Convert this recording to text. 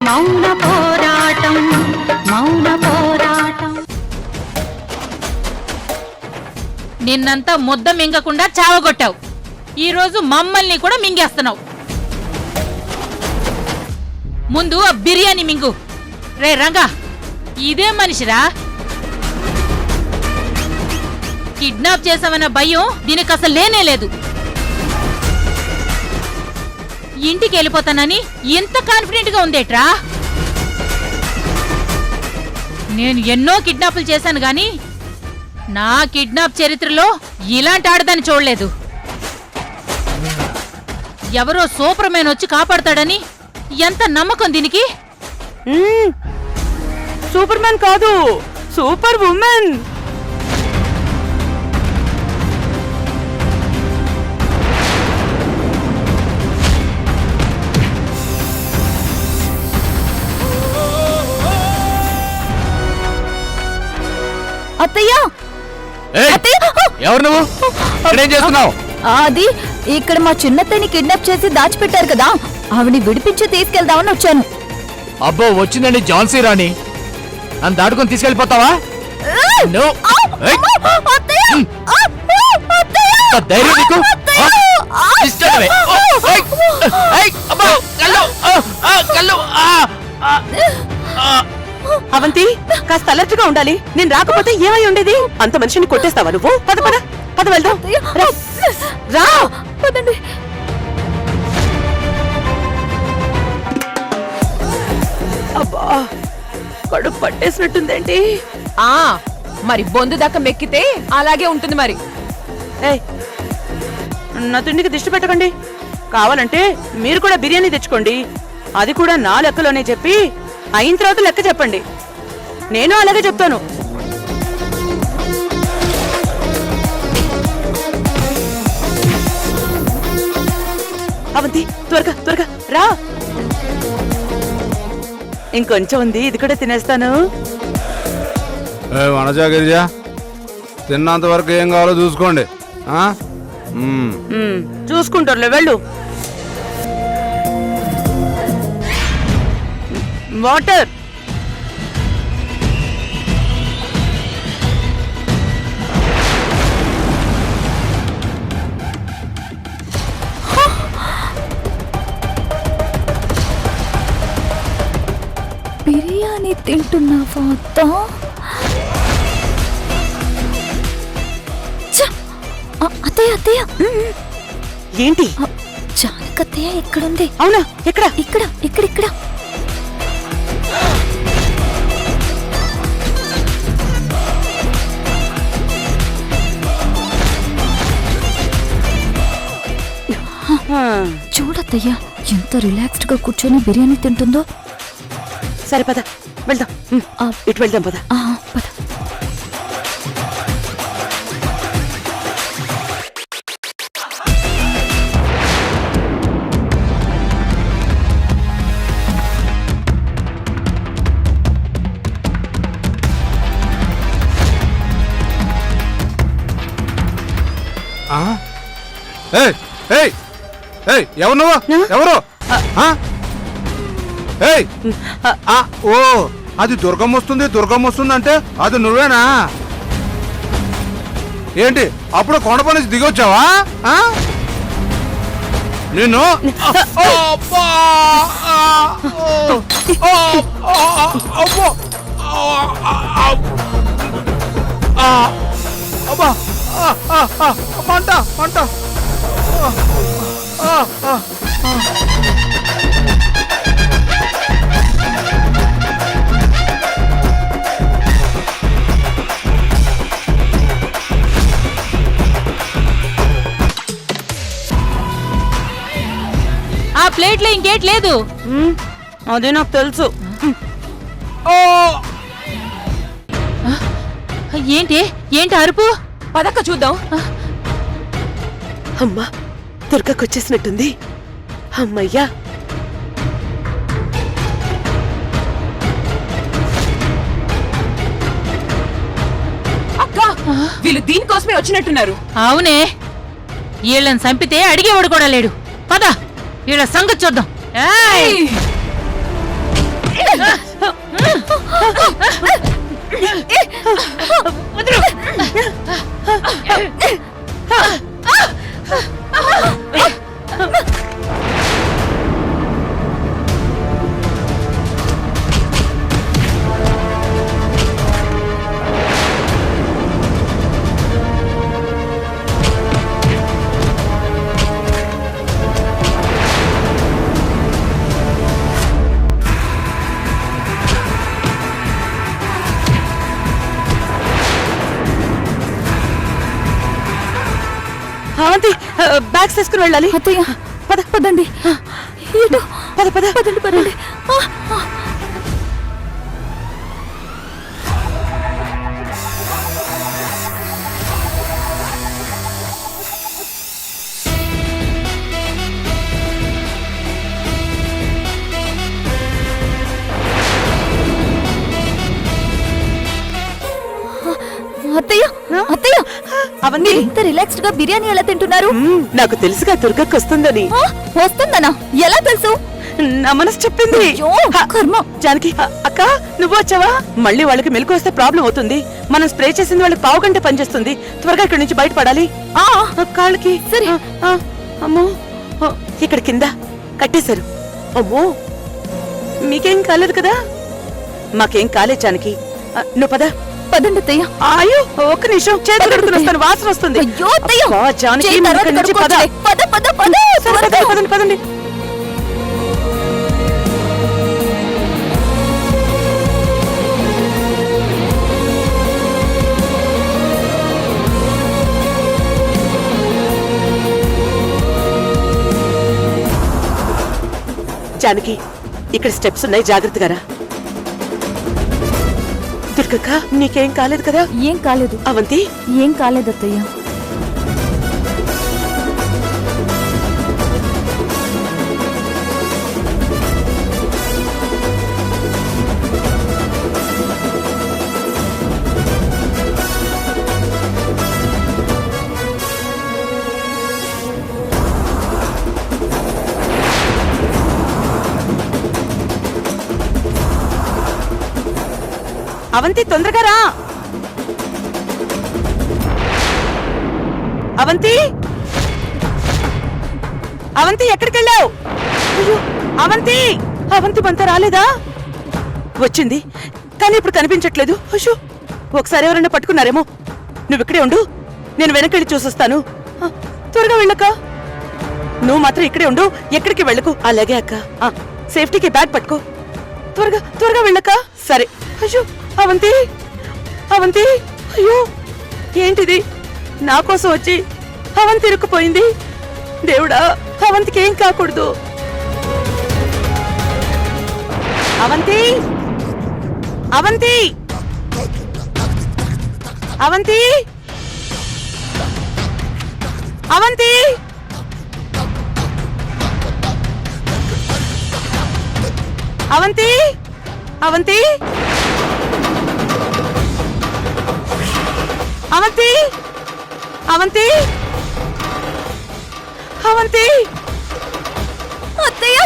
మౌన పోరాటం మౌన పోరాటం. నిన్నంతా ముద్ద మింగకుండా చావగొట్టావు, ఈరోజు మమ్మల్ని కూడా మింగేస్తున్నావు. ముందు ఆ బిర్యానీ మింగు. రే రంగా, ఇదే మనిషిరా? కిడ్నాప్ చేసావన్న భయం దీనికి అసలు లేనే లేదు. ఇంటికి వెళ్ళిపోతానని ఎంత కాన్ఫిడెంట్ గా ఉందేట్రా? నేను ఎన్నో కిడ్నాపులు చేశాను గాని నా కిడ్నాప్ చరిత్రలో ఇలాంటి ఆడదాన్ని చూడలేదు. ఎవరో సూపర్ మ్యాన్ వచ్చి కాపాడతాడని ఎంత నమ్మకం దీనికి? సూపర్ మ్యాన్ కాదు, సూపర్ ఉమెన్. అత్తయ్య, ఎవరు నువ్వు? ఇక్కడేం చేస్తున్నావు? అది ఇక్కడ మా చిన్నత్తయ్యని కిడ్నాప్ చేసి దాచిపెట్టారు కదా, ఆవిని విడిపించి తీసుకెళ్దామని వచ్చాను. అబ్బో, వచ్చిందండి ఝాన్సీ రాణి. నన్ను దాటుకొని తీసుకెళ్ళిపోతావా? ధైర్యం నీకు? అవంతి, కాస్త అలర్ట్ గా ఉండాలి. నేను రాకపోతే ఏమై ఉండేది? అంత మనిషిని కొట్టేస్తావా నువ్వు? పద పద పద, వెళ్దాం. రా పదండి. అబ్బా, కడుపు పట్టేసినట్టుందేంటి? మరి బొందు దాకా మెక్కితే అలాగే ఉంటుంది మరి. ఏయ్, నా తిండికి దిష్టి పెట్టకండి. కావాలంటే మీరు కూడా బిర్యానీ తెచ్చుకోండి, అది కూడా నా లెక్కలోనే చెప్పి అయిన తర్వాత లెక్క చెప్పండి. నేను అలాగే చెప్తాను. అవంతి, త్వరగా త్వరగా రా. ఇంకొంచెం ఉంది, ఇది కూడా తినేస్తాను. వనజా గిరిజా, తిన్నంత వరకు ఏం కావాలో చూసుకోండి. చూసుకుంటారులే, వెళ్ళు. వాటర్. బిర్యానీ తింటున్నావా అత్త? అత్తయ్య అత్తయ్య, ఏంటి? జానకత్తయ్య ఎక్కడుంది? అవునా? ఎక్కడ? ఇక్కడ ఇక్కడ ఇక్కడ. చూడత్తయ్య, ఎంత రిలాక్స్డ్ గా కూర్చొని బిర్యానీ తింటుందో. సరే పద, వెళ్దాం. ఇటు వెళ్దాం, పద పద. ఎవరు నువ్వు? ఎవరు? ఓ, అది దుర్గం వస్తుంది దుర్గం వస్తుంది అంటే అది నువ్వేనా? ఏంటి అప్పుడు కొండపై నుంచి దిగొచ్చావా? నిన్ను మంట మంట. ఆ ప్లేట్లో ఇంకేట్ లేదు. అదే నాకు తెలుసు. ఏంటి ఏంటి అరుపు? పదక్క చూద్దాం. అమ్మా, దుర్గకొచ్చేసినట్టుంది. అమ్మయ్యా. అక్క, వీళ్ళు దీనికోసమే వచ్చినట్టున్నారు. అవునే, వీళ్ళని చంపితే అడిగేవాడు కూడా లేడు. పద, వీళ్ళ సంగతి చూద్దాం. అవంతి బ్యాగ్స్ తీసుకుని వెళ్ళాలి. అత్తయ్య పద పదండి. ఇటు పద పద పదండి పదండి. అత్తయ్య అత్తయ్య అవంతి ఇంత రిలాక్స్డ్ గా బిర్యానీ ఎలా తింటున్నారు? నాకు తెలుసుగా దుర్గకి వస్తుందని. వస్తుందనా? ఎలా తెలుసు? నా మనసు చెప్పింది. అయ్యో, కర్మ. జానకి అక్క నువ్వు వచ్చావా? మళ్ళీ వాళ్ళకి మెలకు వస్తే ప్రాబ్లం అవుతుంది. మనం స్ప్రే చేసింది వాళ్ళకి పావు గంట పనిచేస్తుంది. త్వరగా ఇక్కడి నుంచి బయటపడాలి. కాళ్ళకి సరే. అమ్మో ఇక్కడ కింద కట్టేశారు. అమ్మో మీకేం కాలేదు కదా? మాకేం కాలేదు జానకి. నువ్వు పద. పదండి అత్తయ్య. అయ్యో ఒక్క నిమిషం చేతులు కడుక్కుని వస్తాను, వాసన వస్తుంది. అయ్యో అత్తయ్య, అబ్బా, జానకి చేయి నువ్వు తర్వాత ఇక్కడి నుంచి పద. కడుక్కోవచ్చులే. పద పద పద. సరే, పదండి, పదండి పదండి. జానకి ఇక్కడ స్టెప్స్ ఉన్నాయి, జాగ్రత్తగా రా. దుర్గక్క నీకేం కాలేదు కదా? ఏం కాలేదు. అవంతి ఏం కాలేదు అత్తయ్య. అవంతి తొందరగా రా. అవంతి అవంతి ఎక్కడికి వెళ్ళావు? అయ్యో అవంతి అవంతి మనతో రాలేదా? వచ్చింది కానీ ఇప్పుడు కనిపించట్లేదు. అయ్యో ఒకసారి ఎవరైనా పట్టుకున్నారేమో. నువ్వు ఇక్కడే ఉండు, నేను వెనకెళ్ళి చూసొస్తాను. త్వరగా వెళ్ళక. నువ్వు మాత్రం ఇక్కడే ఉండు, ఎక్కడికి వెళ్ళకు. అలాగే అక్క. సేఫ్టీకి బ్యాగ్ పట్టుకో. త్వరగా త్వరగా వెళ్ళక. సరే. అయ్యో అవంతి అవంతి అయ్యో ఏంటిది? నా కోసం వచ్చి అవంతి ఇరుక్కుపోయింది. దేవుడా అవంతికి ఏం కాకూడదు. అవంతి అవంతి అవంతి అవంతి అవంతి అవంతి అవంతి అవంతి అవంతి అత్తయ్య